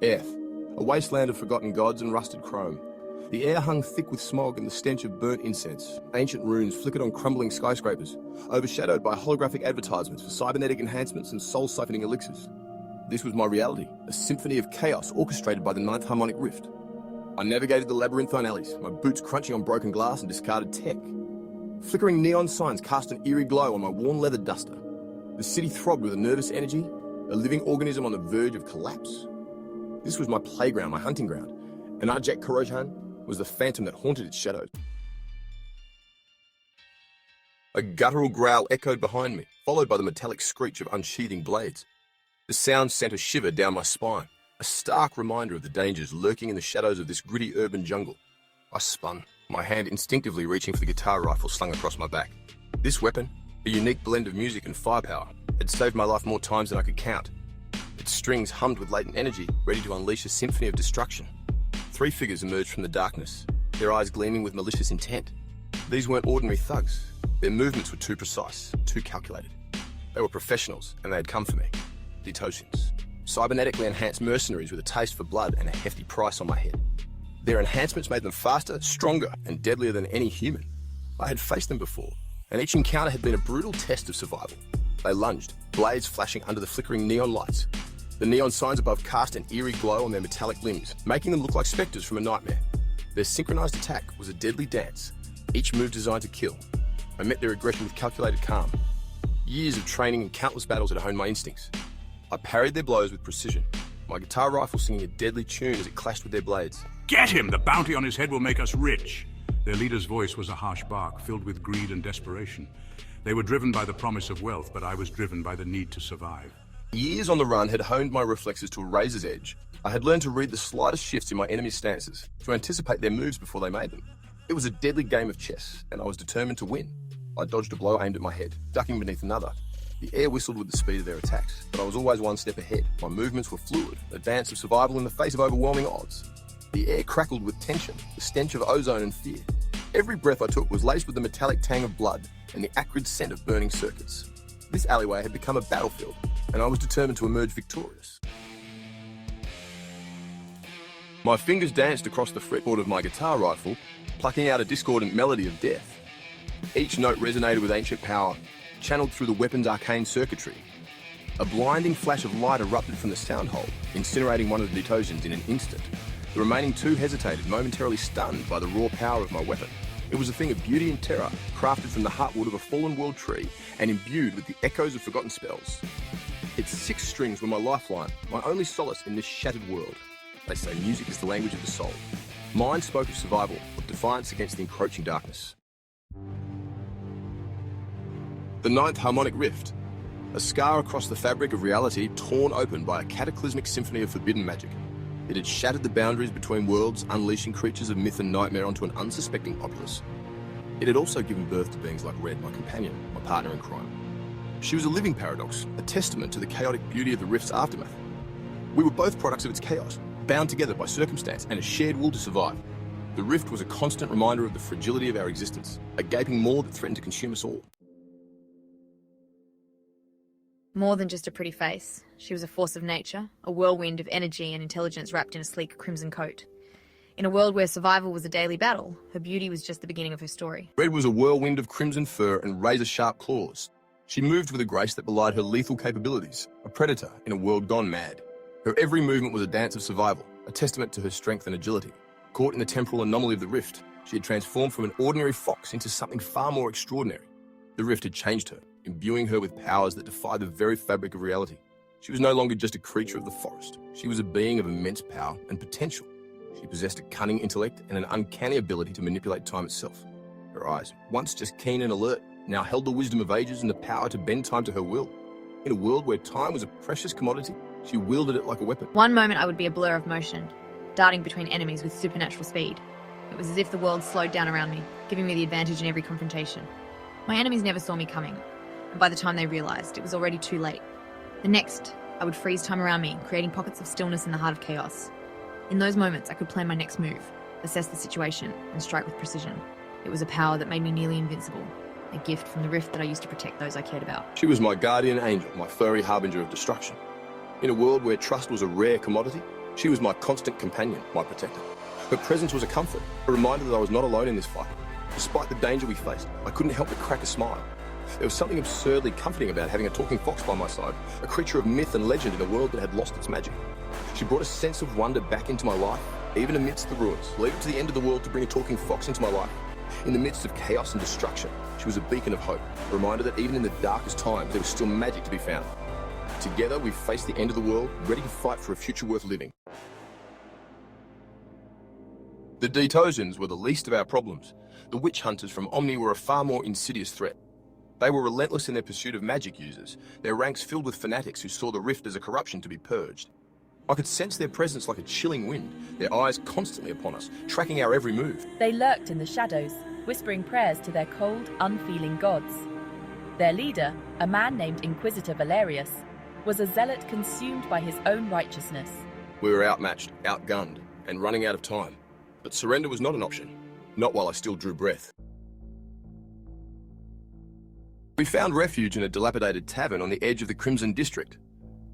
Earth, a wasteland of forgotten gods and rusted chrome. The air hung thick with smog and the stench of burnt incense. Ancient runes flickered on crumbling skyscrapers, overshadowed by holographic advertisements for cybernetic enhancements and soul-siphoning elixirs. This was my reality, a symphony of chaos orchestrated by the Ninth Harmonic Rift. I navigated the labyrinthine alleys, my boots crunching on broken glass and discarded tech. Flickering neon signs cast an eerie glow on my worn leather duster. The city throbbed with a nervous energy, a living organism on the verge of collapse. This was my playground, my hunting ground, and Arjek Korojan was the phantom that haunted its shadows. A guttural growl echoed behind me, followed by the metallic screech of unsheathing blades. The sound sent a shiver down my spine, a stark reminder of the dangers lurking in the shadows of this gritty urban jungle. I spun, my hand instinctively reaching for the guitar rifle slung across my back. This weapon, a unique blend of music and firepower, had saved my life more times than I could count. Its strings hummed with latent energy, ready to unleash a symphony of destruction. 3 figures emerged from the darkness, their eyes gleaming with malicious intent. These weren't ordinary thugs. Their movements were too precise, too calculated. They were professionals, and they had come for me. Ditosians. Cybernetically enhanced mercenaries with a taste for blood and a hefty price on my head. Their enhancements made them faster, stronger, and deadlier than any human. I had faced them before, and each encounter had been a brutal test of survival. They lunged, blades flashing under the flickering neon lights. The neon signs above cast an eerie glow on their metallic limbs, making them look like spectres from a nightmare. Their synchronized attack was a deadly dance, each move designed to kill. I met their aggression with calculated calm. Years of training and countless battles had honed my instincts. I parried their blows with precision, my guitar rifle singing a deadly tune as it clashed with their blades. Get him! The bounty on his head will make us rich! Their leader's voice was a harsh bark, filled with greed and desperation. They were driven by the promise of wealth, but I was driven by the need to survive. Years on the run had honed my reflexes to a razor's edge. I had learned to read the slightest shifts in my enemy's stances, to anticipate their moves before they made them. It was a deadly game of chess, and I was determined to win. I dodged a blow aimed at my head, ducking beneath another. The air whistled with the speed of their attacks, but I was always one step ahead. My movements were fluid, a dance of survival in the face of overwhelming odds. The air crackled with tension, the stench of ozone and fear. Every breath I took was laced with the metallic tang of blood and the acrid scent of burning circuits. This alleyway had become a battlefield, and I was determined to emerge victorious. My fingers danced across the fretboard of my guitar rifle, plucking out a discordant melody of death. Each note resonated with ancient power, channeled through the weapon's arcane circuitry. A blinding flash of light erupted from the sound hole, incinerating one of the Ditosians in an instant. The remaining 2 hesitated, momentarily stunned by the raw power of my weapon. It was a thing of beauty and terror, crafted from the heartwood of a fallen world tree and imbued with the echoes of forgotten spells. Its 6 strings were my lifeline, my only solace in this shattered world. They say music is the language of the soul. Mine spoke of survival, of defiance against the encroaching darkness. The Ninth Harmonic Rift, a scar across the fabric of reality torn open by a cataclysmic symphony of forbidden magic. It had shattered the boundaries between worlds, unleashing creatures of myth and nightmare onto an unsuspecting populace. It had also given birth to beings like Red, my companion, my partner in crime. She was a living paradox, a testament to the chaotic beauty of the Rift's aftermath. We were both products of its chaos, bound together by circumstance and a shared will to survive. The Rift was a constant reminder of the fragility of our existence, a gaping maw that threatened to consume us all. More than just a pretty face, she was a force of nature, a whirlwind of energy and intelligence wrapped in a sleek crimson coat. In a world where survival was a daily battle, her beauty was just the beginning of her story. Red was a whirlwind of crimson fur and razor-sharp claws. She moved with a grace that belied her lethal capabilities, a predator in a world gone mad. Her every movement was a dance of survival, a testament to her strength and agility. Caught in the temporal anomaly of the Rift, she had transformed from an ordinary fox into something far more extraordinary. The Rift had changed her, imbuing her with powers that defy the very fabric of reality. She was no longer just a creature of the forest. She was a being of immense power and potential. She possessed a cunning intellect and an uncanny ability to manipulate time itself. Her eyes, once just keen and alert, now held the wisdom of ages and the power to bend time to her will. In a world where time was a precious commodity, she wielded it like a weapon. One moment I would be a blur of motion, darting between enemies with supernatural speed. It was as if the world slowed down around me, giving me the advantage in every confrontation. My enemies never saw me coming, and by the time they realized, it was already too late. The next, I would freeze time around me, creating pockets of stillness in the heart of chaos. In those moments, I could plan my next move, assess the situation, and strike with precision. It was a power that made me nearly invincible, a gift from the Rift that I used to protect those I cared about. She was my guardian angel, my furry harbinger of destruction. In a world where trust was a rare commodity, She was my constant companion, my protector. Her presence was a comfort, a reminder that I was not alone in this fight. Despite the danger we faced, I couldn't help but crack a smile. There was something absurdly comforting about having a talking fox by my side, a creature of myth and legend in a world that had lost its magic. She brought a sense of wonder back into my life, even amidst the ruins. Leave it to the end of the world to bring a talking fox into my life. In the midst of chaos and destruction, she was a beacon of hope, a reminder that even in the darkest times, there was still magic to be found. Together, we faced the end of the world, ready to fight for a future worth living. The Detosians were the least of our problems. The witch hunters from Omni were a far more insidious threat. They were relentless in their pursuit of magic users, their ranks filled with fanatics who saw the rift as a corruption to be purged. I could sense their presence like a chilling wind, their eyes constantly upon us, tracking our every move. They lurked in the shadows, whispering prayers to their cold, unfeeling gods. Their leader, a man named Inquisitor Valerius, was a zealot consumed by his own righteousness. We were outmatched, outgunned, and running out of time. But surrender was not an option, not while I still drew breath. We found refuge in a dilapidated tavern on the edge of the Crimson District.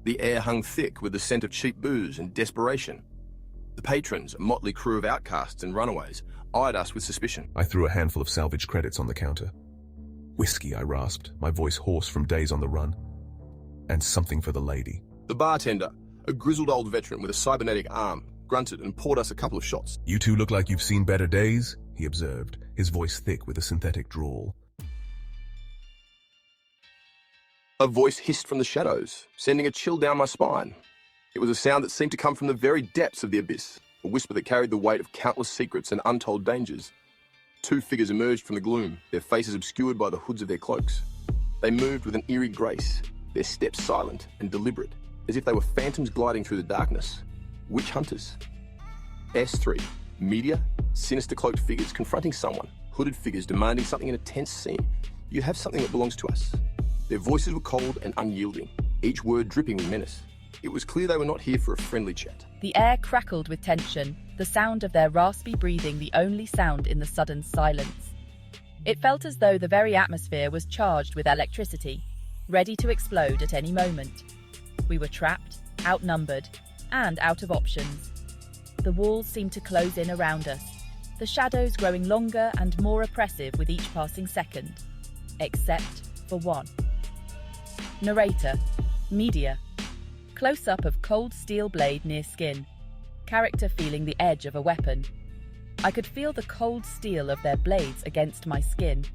The air hung thick with the scent of cheap booze and desperation. The patrons, a motley crew of outcasts and runaways, eyed us with suspicion. I threw a handful of salvage credits on the counter. Whiskey, I rasped, my voice hoarse from days on the run. And something for the lady. The bartender, a grizzled old veteran with a cybernetic arm, grunted and poured us a couple of shots. You two look like you've seen better days, he observed, his voice thick with a synthetic drawl. A voice hissed from the shadows, sending a chill down my spine. It was a sound that seemed to come from the very depths of the abyss, a whisper that carried the weight of countless secrets and untold dangers. Two figures emerged from the gloom, their faces obscured by the hoods of their cloaks. They moved with an eerie grace, their steps silent and deliberate, as if they were phantoms gliding through the darkness. Witch hunters. S3. Media. Sinister cloaked figures confronting someone. Hooded figures demanding something in a tense scene. You have something that belongs to us. Their voices were cold and unyielding, each word dripping with menace. It was clear they were not here for a friendly chat. The air crackled with tension, the sound of their raspy breathing the only sound in the sudden silence. It felt as though the very atmosphere was charged with electricity, ready to explode at any moment. We were trapped, outnumbered, and out of options. The walls seemed to close in around us, the shadows growing longer and more oppressive with each passing second, except for one. Narrator. Media. Close-up of cold steel blade near skin. Character feeling the edge of a weapon. I could feel the cold steel of their blades against my skin.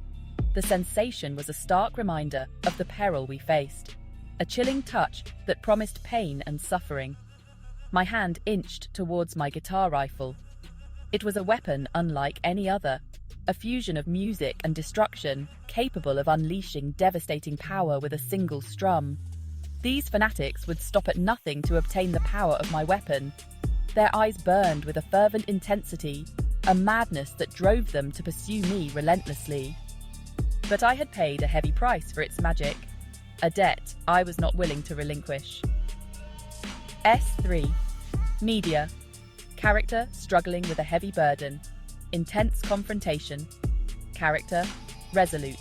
The sensation was a stark reminder of the peril we faced. A chilling touch that promised pain and suffering. My hand inched towards my guitar rifle. It was a weapon unlike any other, a fusion of music and destruction, capable of unleashing devastating power with a single strum. These fanatics would stop at nothing to obtain the power of my weapon. Their eyes burned with a fervent intensity, a madness that drove them to pursue me relentlessly. But I had paid a heavy price for its magic, a debt I was not willing to relinquish. S3. Media. Character struggling with a heavy burden. Intense confrontation. Character resolute.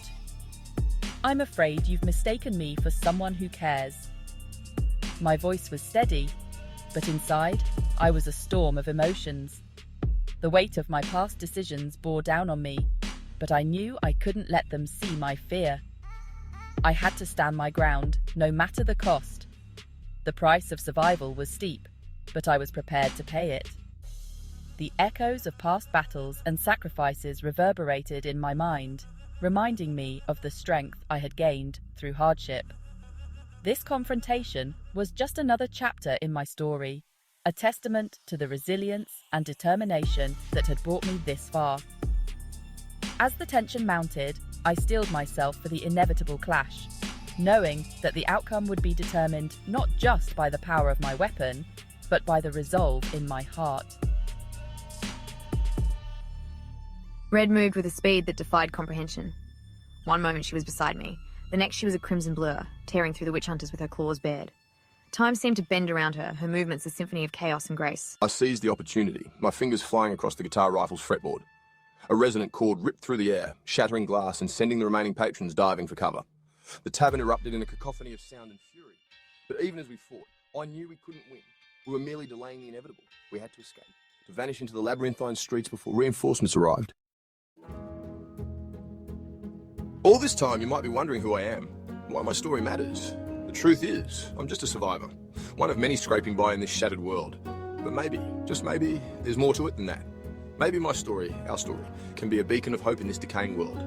I'm afraid you've mistaken me for someone who cares. My voice was steady, but inside, I was a storm of emotions. The weight of my past decisions bore down on me, but I knew I couldn't let them see my fear. I had to stand my ground, no matter the cost. The price of survival was steep, but I was prepared to pay it. The echoes of past battles and sacrifices reverberated in my mind, reminding me of the strength I had gained through hardship. This confrontation was just another chapter in my story, a testament to the resilience and determination that had brought me this far. As the tension mounted, I steeled myself for the inevitable clash, knowing that the outcome would be determined not just by the power of my weapon, but by the resolve in my heart. Red moved with a speed that defied comprehension. One moment she was beside me, the next she was a crimson blur, tearing through the witch hunters with her claws bared. Time seemed to bend around her, her movements a symphony of chaos and grace. I seized the opportunity, my fingers flying across the guitar rifle's fretboard. A resonant chord ripped through the air, shattering glass and sending the remaining patrons diving for cover. The tavern erupted in a cacophony of sound and fury. But even as we fought, I knew we couldn't win. We were merely delaying the inevitable. We had to escape, to vanish into the labyrinthine streets before reinforcements arrived. All this time, you might be wondering who I am, why my story matters. The truth is, I'm just a survivor, one of many scraping by in this shattered world. But maybe, just maybe, there's more to it than that. Maybe my story, our story, can be a beacon of hope in this decaying world.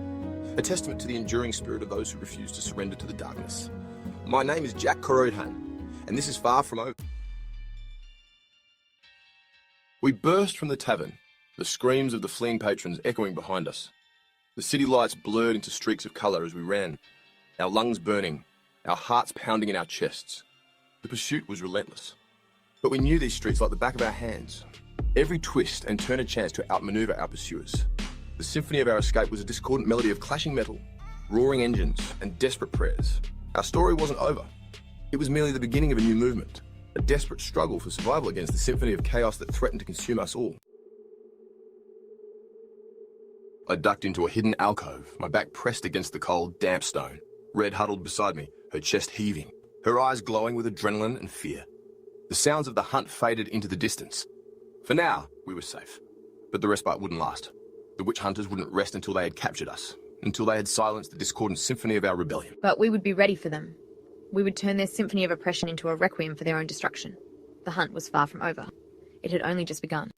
A testament to the enduring spirit of those who refuse to surrender to the darkness. My name is Jack Korodhan, and this is Far From Over. We burst from the tavern, the screams of the fleeing patrons echoing behind us. The city lights blurred into streaks of colour as we ran, our lungs burning, our hearts pounding in our chests. The pursuit was relentless. But we knew these streets like the back of our hands. Every twist and turn a chance to outmaneuver our pursuers. The symphony of our escape was a discordant melody of clashing metal, roaring engines, and desperate prayers. Our story wasn't over. It was merely the beginning of a new movement, a desperate struggle for survival against the symphony of chaos that threatened to consume us all. I ducked into a hidden alcove, my back pressed against the cold, damp stone. Red huddled beside me, her chest heaving, her eyes glowing with adrenaline and fear. The sounds of the hunt faded into the distance. For now, we were safe. But the respite wouldn't last. The witch hunters wouldn't rest until they had captured us, until they had silenced the discordant symphony of our rebellion. But we would be ready for them. We would turn their symphony of oppression into a requiem for their own destruction. The hunt was far from over. It had only just begun.